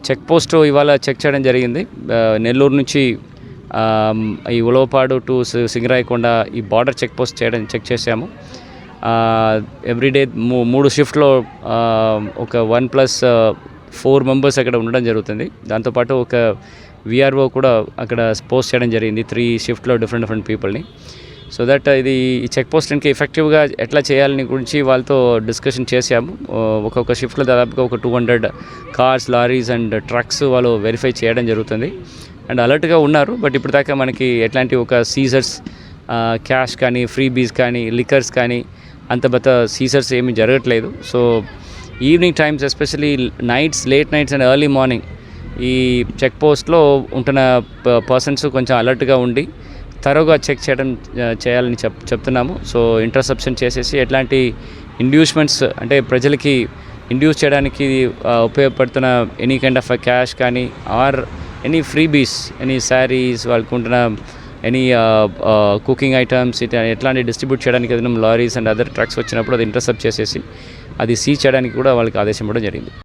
Check post ఇవాళ check చేయడం జరిగింది. నెల్లూరు నుంచి ఈ ఉలవపాడు టు సింగరాయకొండ ఈ బార్డర్ చెక్ చేసాము. ఎవ్రీడే 3 షిఫ్ట్లో ఒక 1+4 మెంబర్స్ అక్కడ ఉండడం జరుగుతుంది. దాంతోపాటు ఒక విఆర్ఓ కూడా అక్కడ పోస్ట్ చేయడం జరిగింది 3 షిఫ్ట్లో డిఫరెంట్ పీపుల్ని. సో దట్ ఇది ఈ చెక్ పోస్ట్కి ఎఫెక్టివ్గా ఎట్లా చేయాలని గురించి వాళ్ళతో డిస్కషన్ చేశాము. ఒక్కొక్క షిఫ్ట్లో దాదాపుగా ఒక 200 కార్స్, లారీస్ అండ్ ట్రక్స్ వాళ్ళు వెరిఫై చేయడం జరుగుతుంది. అండ్ అలర్ట్గా ఉన్నారు. బట్ ఇప్పుడు దాకా మనకి ఎట్లాంటి ఒక సీజర్స్, క్యాష్ కానీ, ఫ్రీ బీస్ కానీ, లిక్కర్స్ కానీ అంత సీజర్స్ ఏమీ జరగట్లేదు. So evening times, especially late nights and early morning ఈ చెక్ పోస్ట్లో ఉంటున్న పర్సన్స్ కొంచెం అలర్ట్గా ఉండి థరోగా చెక్ చేయాలని చెప్తున్నాము. సో ఇంటర్సెప్షన్ చేసేసి ఎట్లాంటి ఇండ్యూస్మెంట్స్ అంటే ప్రజలకి ఇండ్యూస్ చేయడానికి ఉపయోగపడుతున్న ఎనీ కైండ్ ఆఫ్ క్యాష్ కానీ or any freebies, any saris, వాళ్ళకు ఉంటున్న ఎనీ కుకింగ్ ఐటమ్స్ ఎట్లాంటి డిస్ట్రిబ్యూట్ చేయడానికి ఏదైనా లారీస్ అండ్ అదర్ ట్రక్స్ వచ్చినప్పుడు అది ఇంటర్సెప్ట్ చేసేసి అది సీజ్ చేయడానికి కూడా వాళ్ళకి ఆదేశం ఇవ్వడం జరిగింది.